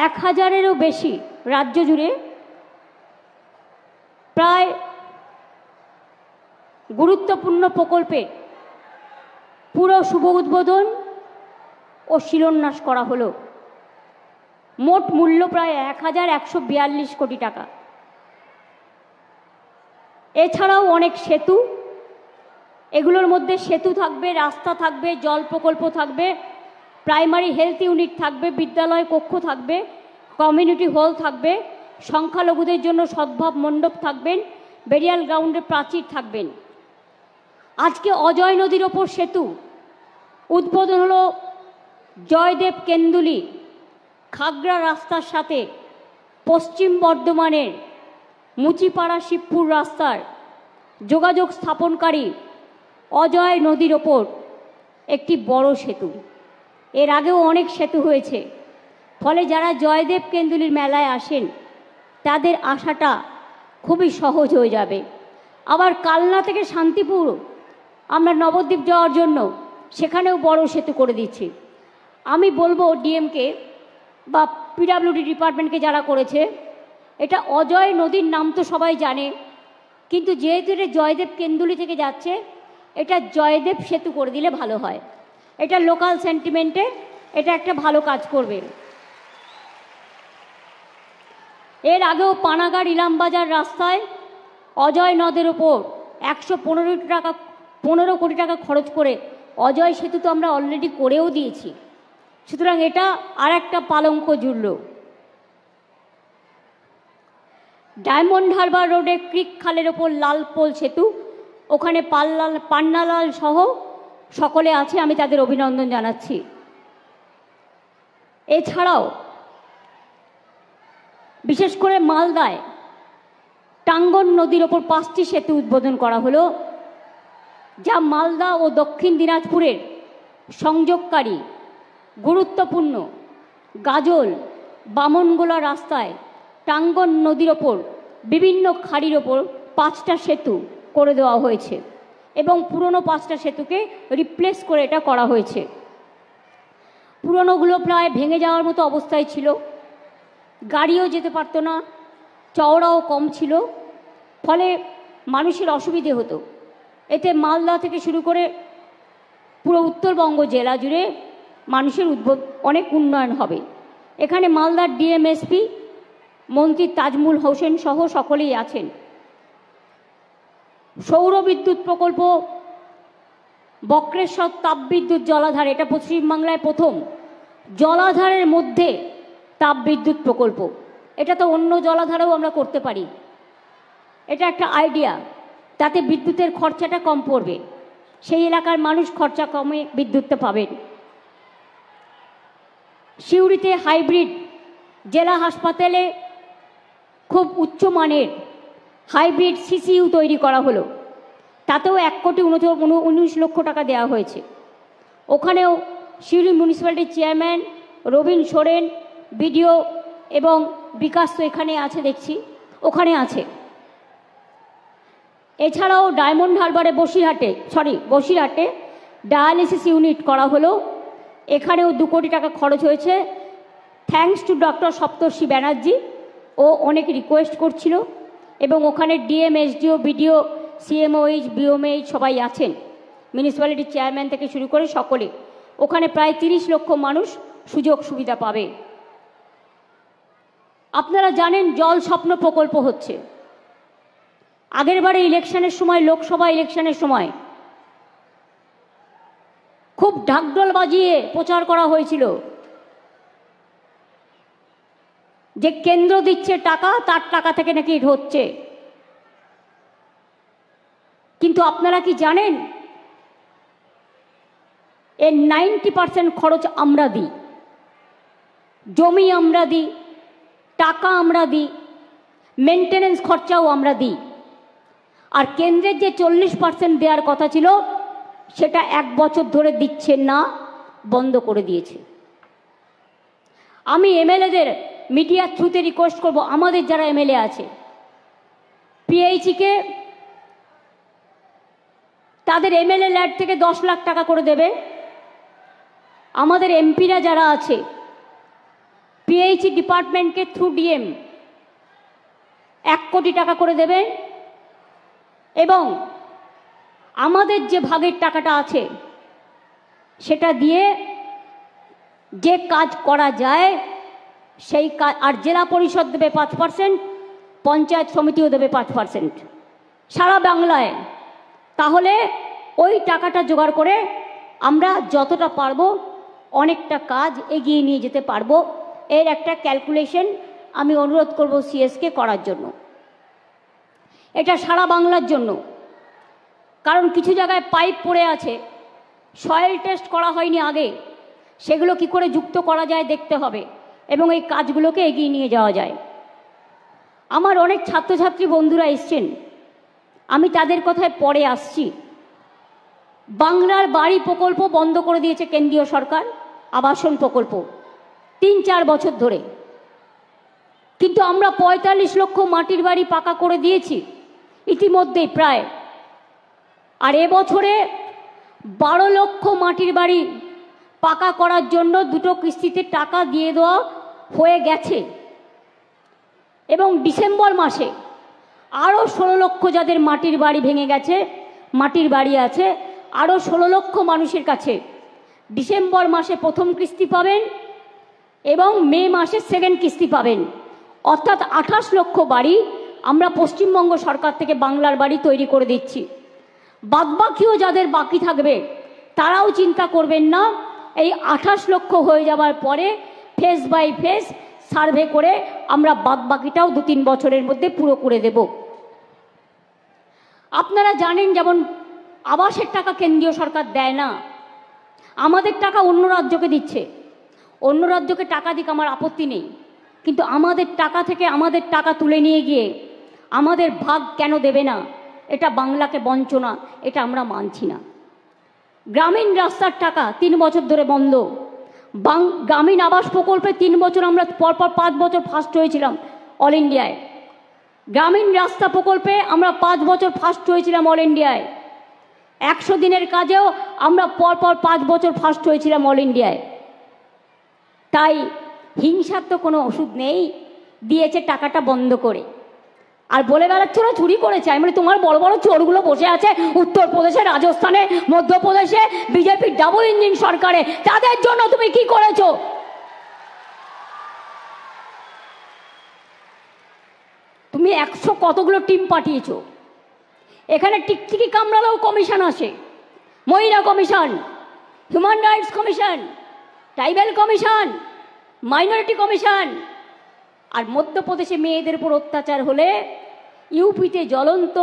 1000-এরও বেশি রাজ্য জুড়ে প্রায় গুরুত্বপূর্ণ প্রকল্পে পুরো শুভ উদ্বোধন ও শিলান্যাস করা হলো। মোট মূল্য প্রায় 1142 কোটি টাকা। এছাড়াও অনেক সেতু, এগুলোর মধ্যে সেতু থাকবে, রাস্তা থাকবে, জল প্রকল্প থাকবে, প্রাইমারি হেলথ ইউনিট থাকবে, বিদ্যালয় কক্ষ থাকবে, কমিউনিটি হল থাকবে, সংখ্যালঘুদের জন্য সদ্ভাব মণ্ডপ থাকবেন, বেরিয়াল গ্রাউন্ডে প্রাচীর থাকবেন। আজকে অজয় নদীর ওপর সেতু উদ্বোধন হলো জয়দেব কেন্দুলি খাগড়া রাস্তার সাথে পশ্চিম বর্ধমানের মুচিপাড়া শিবপুর রাস্তার যোগাযোগ স্থাপনকারী অজয় নদীর ওপর একটি বড় সেতু। এর আগেও অনেক সেতু হয়েছে, ফলে যারা জয়দেব কেন্দুলির মেলায় আসেন তাদের আসাটা খুবই সহজ হয়ে যাবে। আবার কালনা থেকে শান্তিপুর আমরা নবদ্বীপ যাওয়ার জন্য সেখানেও বড় সেতু করে দিচ্ছি। আমি বলবো ডিএমকে বা পিডাব্লিউডি ডিপার্টমেন্টকে যারা করেছে, এটা অজয় নদীর নাম তো সবাই জানে, কিন্তু যেহেতু এটা জয়দেব কেন্দুলি থেকে যাচ্ছে, এটা জয়দেব সেতু করে দিলে ভালো হয়। এটা লোকাল সেন্টিমেন্টে এটা একটা ভালো কাজ করবে। এর আগেও পানাগড় ইলামবাজার রাস্তায় অজয় নদের ওপর 115 কোটি টাকা খরচ করে অজয় সেতু তো আমরা অলরেডি করেও দিয়েছি। সুতরাং এটা আর একটা পালঙ্ক জুড়ল। ডায়মন্ড হারবার রোডে ক্রিক খালের ওপর লালপোল সেতু, ওখানে পান্নালাল সহ সকলে আছে, আমি তাদের অভিনন্দন জানাচ্ছি। এছাড়াও বিশেষ করে মালদায় টাঙ্গন নদীর ওপর 5টি সেতু উদ্বোধন করা হলো, যা মালদা ও দক্ষিণ দিনাজপুরের সংযোগকারী গুরুত্বপূর্ণ গাজল বামনগোলা রাস্তায় টাঙ্গন নদীর ওপর বিভিন্ন খাড়ির ওপর 5টা সেতু করে দেওয়া হয়েছে এবং পুরনো 5টা সেতুকে রিপ্লেস করে এটা করা হয়েছে। পুরনোগুলো প্রায় ভেঙে যাওয়ার মতো অবস্থায় ছিল, গাড়িও যেতে পারতো না, চওড়াও কম ছিল, ফলে মানুষের অসুবিধে হতো। এতে মালদা থেকে শুরু করে পুরো উত্তরবঙ্গ জেলা জুড়ে মানুষের অনেক উন্নয়ন হবে। এখানে মালদার ডিএমএসপি মন্ত্রী তাজমুল হোসেন সহ সকলেই আছেন। সৌর বিদ্যুৎ প্রকল্প বক্রেশ্বর তাপবিদ্যুৎ জলাধার, এটা পশ্চিমবাংলায় প্রথম জলাধারের মধ্যে তাপবিদ্যুৎ প্রকল্প। এটা তো অন্য জলাধারেও আমরা করতে পারি, এটা একটা আইডিয়া, তাতে বিদ্যুতের খরচাটা কম পড়বে, সেই এলাকার মানুষ খরচা কমে বিদ্যুৎটা পাবেন। সিউড়িতে হাইব্রিড জেলা হাসপাতালে খুব উচ্চমানের হাইব্রিড সিসিইউ তৈরি করা হলো, তাতেও 1,19 লক্ষ টাকা দেওয়া হয়েছে। ওখানেও সিউড়ি মিউনিসিপ্যালিটির চেয়ারম্যান রবীন সোরেন, বিডিও এবং বিকাশ তো এখানে আছে দেখছি, ওখানে আছে। এছাড়াও ডায়মন্ড হারবারে বসিরহাটে ডায়ালিসিস ইউনিট করা হলো, এখানেও 2 কোটি টাকা খরচ হয়েছে। থ্যাঙ্কস টু ডক্টর সপ্তর্ষি ব্যানার্জি, ও অনেক রিকোয়েস্ট করছিল এবং ওখানে ডিএম, এসডিও, বিডিও, সিএমওএইচ, বিওমএইচ সবাই আছেন, মিউনিসিপ্যালিটির চেয়ারম্যান থেকে শুরু করে সকলে। ওখানে প্রায় 30 লক্ষ মানুষ সুযোগ সুবিধা পাবে। আপনারা জানেন জল স্বপ্ন প্রকল্প হচ্ছে। আগেরবারে ইলেকশনের সময়, লোকসভা ইলেকশনের সময় খুব ঢাকঢোল বাজিয়ে প্রচার করা হয়েছিল যে কেন্দ্র দিচ্ছে টাকা, তার টাকা থেকে নাকি হচ্ছে। কিন্তু আপনারা কি জানেন এর 90% খরচ আমরা দিই, জমি আমরা দিই, টাকা আমরা দিই, মেনটেনেন্স খরচাও আমরা দিই। আর কেন্দ্রের যে 40% দেওয়ার কথা ছিল সেটা 1 বছর ধরে দিচ্ছে না, বন্ধ করে দিয়েছে। আমি এমএলএদের মিডিয়ার থ্রুতে রিকোয়েস্ট করব, আমাদের যারা এমএলএ আছে, পিএইচিকে তাদের এমএলএ ল্যাড থেকে 10 লাখ টাকা করে দেবে। আমাদের এমপিরা যারা আছে পিএইচই ডিপার্টমেন্টকে থ্রু ডিএম 1 কোটি টাকা করে দেবেন এবং আমাদের যে ভাগের টাকাটা আছে সেটা দিয়ে যে কাজ করা যায় সেই কাজ, আর জেলা পরিষদ দেবে 5%, পঞ্চায়েত সমিতিও দেবে 5% সারা বাংলায়। তাহলে ওই টাকাটা জোগাড় করে আমরা যতটা পারবো অনেকটা কাজ এগিয়ে নিয়ে যেতে পারবো। এর একটা ক্যালকুলেশন আমি অনুরোধ করব সিএসকে করার জন্য। এটা সারা বাংলার জন্য, কারণ কিছু জায়গায় পাইপ পড়ে আছে, সয়েল টেস্ট করা হয়নি আগে, সেগুলো কি করে যুক্ত করা যায় দেখতে হবে এবং এই কাজগুলোকে এগিয়ে নিয়ে যাওয়া যায়। আমার অনেক ছাত্রছাত্রী বন্ধুরা এসছেন, আমি তাদের কথায় পরে আসছি। বাংলার বাড়ি প্রকল্প বন্ধ করে দিয়েছে কেন্দ্রীয় সরকার, আবাসন প্রকল্প 3-4 বছর ধরে, কিন্তু আমরা 45 লক্ষ মাটির বাড়ি পাকা করে দিয়েছি ইতিমধ্যেই প্রায়। আর এবছরে 12 লক্ষ মাটির বাড়ি পাকা করার জন্য 2টো কিস্তিতে টাকা দিয়ে দেওয়া হয়ে গেছে এবং ডিসেম্বর মাসে আরও 16 লক্ষ যাদের মাটির বাড়ি ভেঙে গেছে, মাটির বাড়ি আছে, আরও 16 লক্ষ মানুষের কাছে ডিসেম্বর মাসে প্রথম কিস্তি পাবেন এবং মে মাসে সেকেন্ড কিস্তি পাবেন। অর্থাৎ 28 লক্ষ বাড়ি আমরা পশ্চিমবঙ্গ সরকার থেকে বাংলার বাড়ি তৈরি করে দিচ্ছি। বাদবাকিও যাদের বাকি থাকবে তারাও চিন্তা করবেন না, এই 28 লক্ষ হয়ে যাওয়ার পরে ফেজ বাই ফেজ সার্ভে করে আমরা বাদবাকিটাও 2-3 বছরের মধ্যে পুরো করে দেব। আপনারা জানেন যেমন আবাসের টাকা কেন্দ্রীয় সরকার দেয় না, আমাদের টাকা অন্য রাজ্যকে দিচ্ছে। অন্য রাজ্যকে টাকা দিক আমার আপত্তি নেই, কিন্তু আমাদের টাকা থেকে আমাদের টাকা তুলে নিয়ে গিয়ে আমাদের ভাগ কেন দেবে না? এটা বাংলাকে বঞ্চনা, এটা আমরা মানছি না। গ্রামীণ রাস্তার টাকা 3 বছর ধরে বন্ধ। গ্রামীণ আবাস প্রকল্পে 3 বছর আমরা পরপর 5 বছর ফার্স্ট হয়েছিলাম অল ইন্ডিয়ায়। গ্রামীণ রাস্তা প্রকল্পে আমরা 5 বছর ফার্স্ট হয়েছিলাম অল ইন্ডিয়ায়। 100 দিনের কাজেও আমরা পরপর 5 বছর ফার্স্ট হয়েছিলাম অল ইন্ডিয়ায়। তাই হিংসার তো কোনো ওষুধ নেই, দিয়েছে টাকাটা বন্ধ করে। আর বলে বেড়াচ্ছে ওরা চুরি করেছে, মানে তোমার বড় বড় চোরগুলো বসে আছে উত্তরপ্রদেশে, রাজস্থানে, মধ্যপ্রদেশে, বিজেপির ডাবল ইঞ্জিন সরকারে, তাদের জন্য তুমি কি করেছো? তুমি 100 কতগুলো টিম পাঠিয়েছো। এখানে টিকটিকি কামড়ালেও কমিশন আসে, মহিলা commission, human rights commission, tribal commission, minority commission. আর মধ্যপ্রদেশে মেয়েদের উপর অত্যাচার হলে ইউপিতে জ্বলন্ত